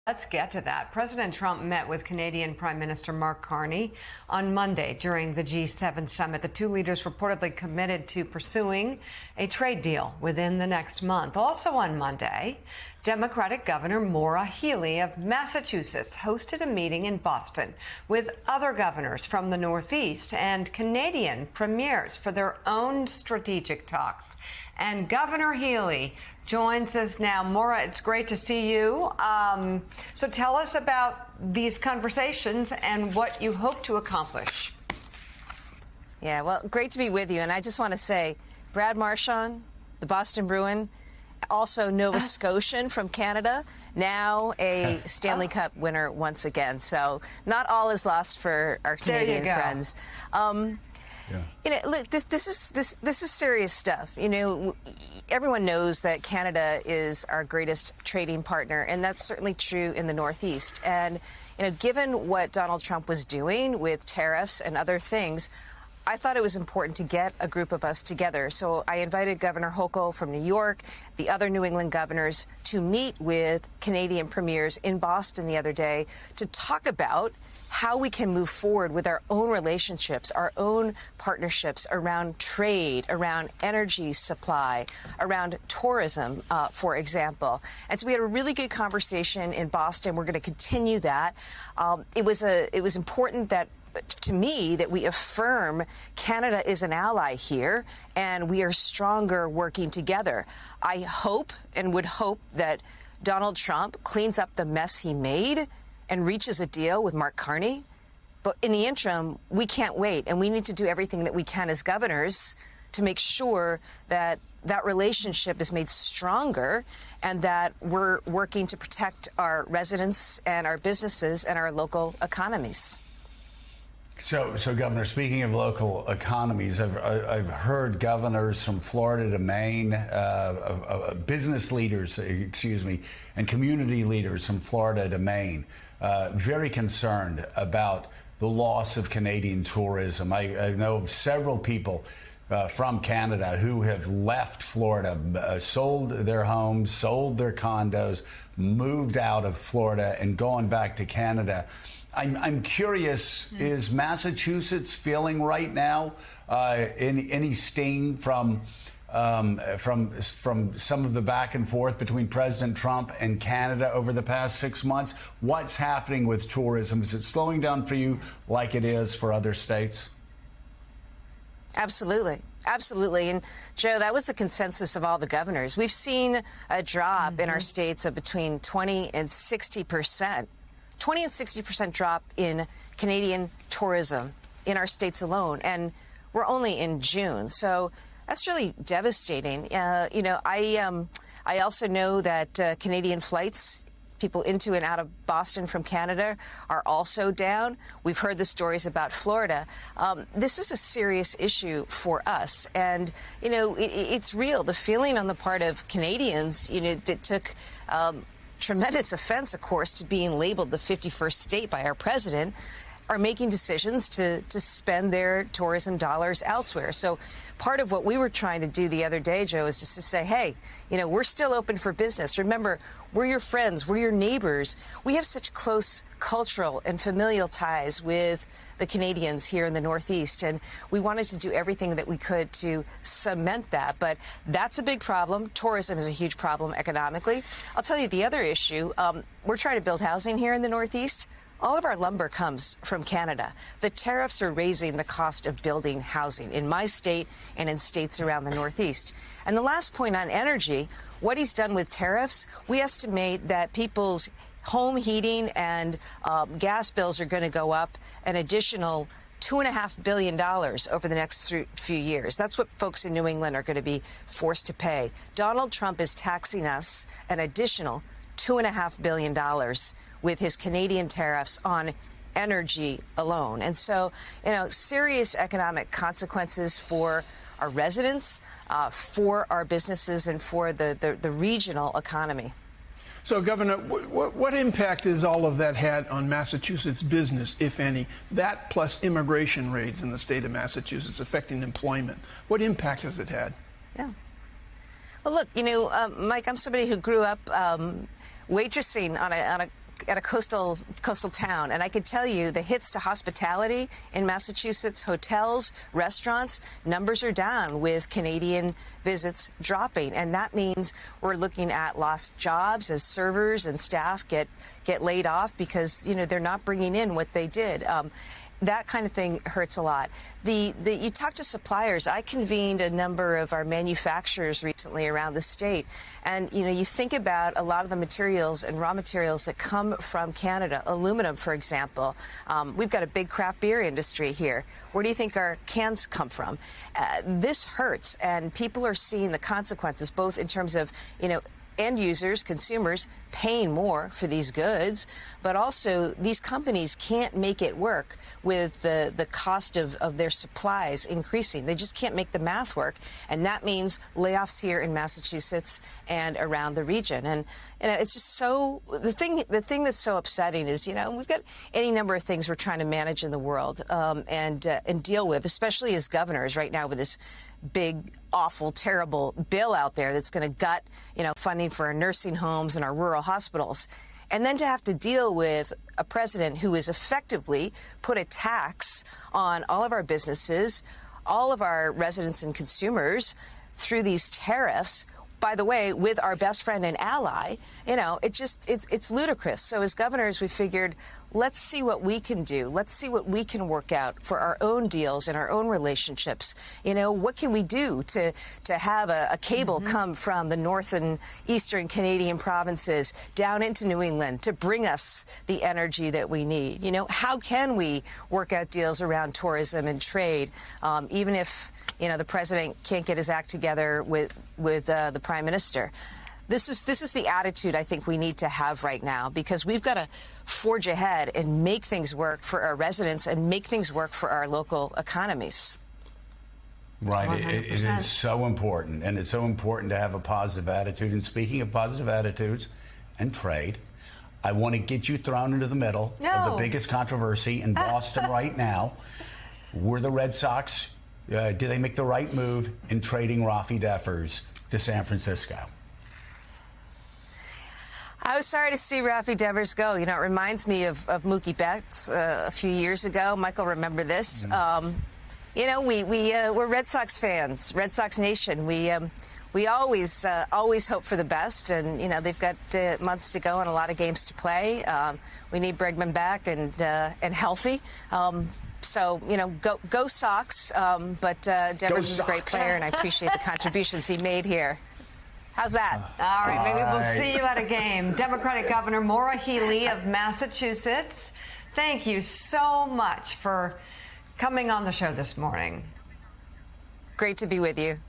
Let's get to that. President Trump met with Canadian Prime Minister Mark Carney on Monday during the G7 summit. The two leaders reportedly committed to pursuing a trade deal within the next month. Also on Monday, Democratic Governor Maura Healey of Massachusetts hosted a meeting in Boston with other governors from the Northeast and Canadian premiers for their own strategic talks. And Governor Healey joins us now. Maura, it's great to see you. So tell us about these conversations and what you hope to accomplish. Yeah, well, great to be with you. And I just want to say, Brad Marchand, the Boston Bruin, also Nova Scotian from Canada, now a Stanley Cup winner once again. So not all is lost for our Canadian friends. You know, look, this is serious stuff. You know, everyone knows that Canada is our greatest trading partner, and that's certainly true in the Northeast. And, you know, given what Donald Trump was doing with tariffs and other things, I thought it was important to get a group of us together. So I invited Governor Hochul from New York, the other New England governors, to meet with Canadian premiers in Boston the other day to talk about how we can move forward with our own relationships, our own partnerships around trade, around energy supply, around tourism, for example. And so we had a really good conversation in Boston. We're going to continue that. It was important that, to me, that we affirm Canada is an ally here and we are stronger working together. I hope and would hope that Donald Trump cleans up the mess he made and reaches a deal with Mark Carney. But in the interim, we can't wait, and we need to do everything that we can as governors to make sure that that relationship is made stronger and that we're working to protect our residents and our businesses and our local economies. So, Governor, speaking of local economies, I've heard governors from Florida to Maine, business leaders, and community leaders from Florida to Maine, very concerned about the loss of Canadian tourism. I know of several people from Canada who have left Florida, sold their homes, sold their condos, moved out of Florida and gone back to Canada. I'm curious, is Massachusetts feeling right now any sting from some of the back and forth between President Trump and Canada over the past 6 months? What's happening with tourism? Is it slowing down for you like it is for other states? Absolutely. Absolutely. And, Joe, that was the consensus of all the governors. We've seen a drop in our states of between 20 and 60%. 20 and 60% drop in Canadian tourism in our states alone. And we're only in June. So that's really devastating. You know, I also know that Canadian flights, people into and out of Boston from Canada, are also down. We've heard the stories about Florida. This is a serious issue for us. And, you know, it's real. The feeling on the part of Canadians, you know, that took tremendous offense, of course, to being labeled the 51st state by our president, are making decisions to spend their tourism dollars elsewhere. So part of what we were trying to do the other day, Joe, is just to say, hey, you know, we're still open for business. Remember, we're your friends. We're your neighbors. We have such close cultural and familial ties with the Canadians here in the Northeast, and we wanted to do everything that we could to cement that. But that's a big problem. Tourism is a huge problem economically. I'll tell you the other issue. We're trying to build housing here in the Northeast. All of our lumber comes from Canada. The tariffs are raising the cost of building housing in my state and in states around the Northeast. And the last point on energy, what he's done with tariffs, we estimate that people's home heating and gas bills are going to go up an additional $2.5 billion over the next few years. That's what folks in New England are going to be forced to pay. Donald Trump is taxing us an additional $2.5 billion with his Canadian tariffs on energy alone. And so, you know, serious economic consequences for our residents, for our businesses, and for the regional economy. So, Governor, what impact has all of that had on Massachusetts business, if any? That plus immigration raids in the state of Massachusetts affecting employment. What impact has it had? Yeah. Well, look, you know, Mike, I'm somebody who grew up waitressing on a a coastal town, and I could tell you the hits to hospitality in Massachusetts, hotels, restaurants, numbers are down with Canadian visits dropping, and that means we're looking at lost jobs as servers and staff get laid off because they're not bringing in what they did. That kind of thing hurts a lot. You talk to suppliers. I convened a number of our manufacturers recently around the state, and you think about a lot of the materials and raw materials that come from Canada. Aluminum, for example. We've got a big craft beer industry here. Where do you think our cans come from? This hurts, and people are seeing the consequences, both in terms of end users, consumers, paying more for these goods, but also these companies can't make it work with the cost of their supplies increasing. They just can't make the math work, and that means layoffs here in Massachusetts and around the region. And it's just so the thing that's so upsetting is we've got any number of things we're trying to manage in the world and deal with, especially as governors right now with this big, awful, terrible bill out there that's going to gut, funding for our nursing homes and our rural hospitals. And then to have to deal with a president who has effectively put a tax on all of our businesses, all of our residents and consumers through these tariffs, by the way, with our best friend and ally, it's ludicrous. So as governors, we figured, let's see what we can do. Let's see what we can work out for our own deals and our own relationships. What can we do to have a cable come from the north and eastern Canadian provinces down into New England to bring us the energy that we need? How can we work out deals around tourism and trade, even if the president can't get his act together with the prime minister? This is the attitude I think we need to have right now, because we've got to forge ahead and make things work for our residents and make things work for our local economies. Right. It is so important, and it's so important to have a positive attitude. And speaking of positive attitudes and trade, I want to get you thrown into the middle of the biggest controversy in Boston right now. Were the Red Sox, did they make the right move in trading Rafi Devers to San Francisco? I was sorry to see Rafi Devers go. It reminds me of Mookie Betts a few years ago. Michael, remember this? We're Red Sox fans, Red Sox Nation. We always hope for the best, and they've got months to go and a lot of games to play. We need Bregman back and healthy. So go Sox. But Devers is a great player, and I appreciate the contributions he made here. How's that? All right, maybe we'll see you at a game. Democratic Governor Maura Healey of Massachusetts, thank you so much for coming on the show this morning. Great to be with you.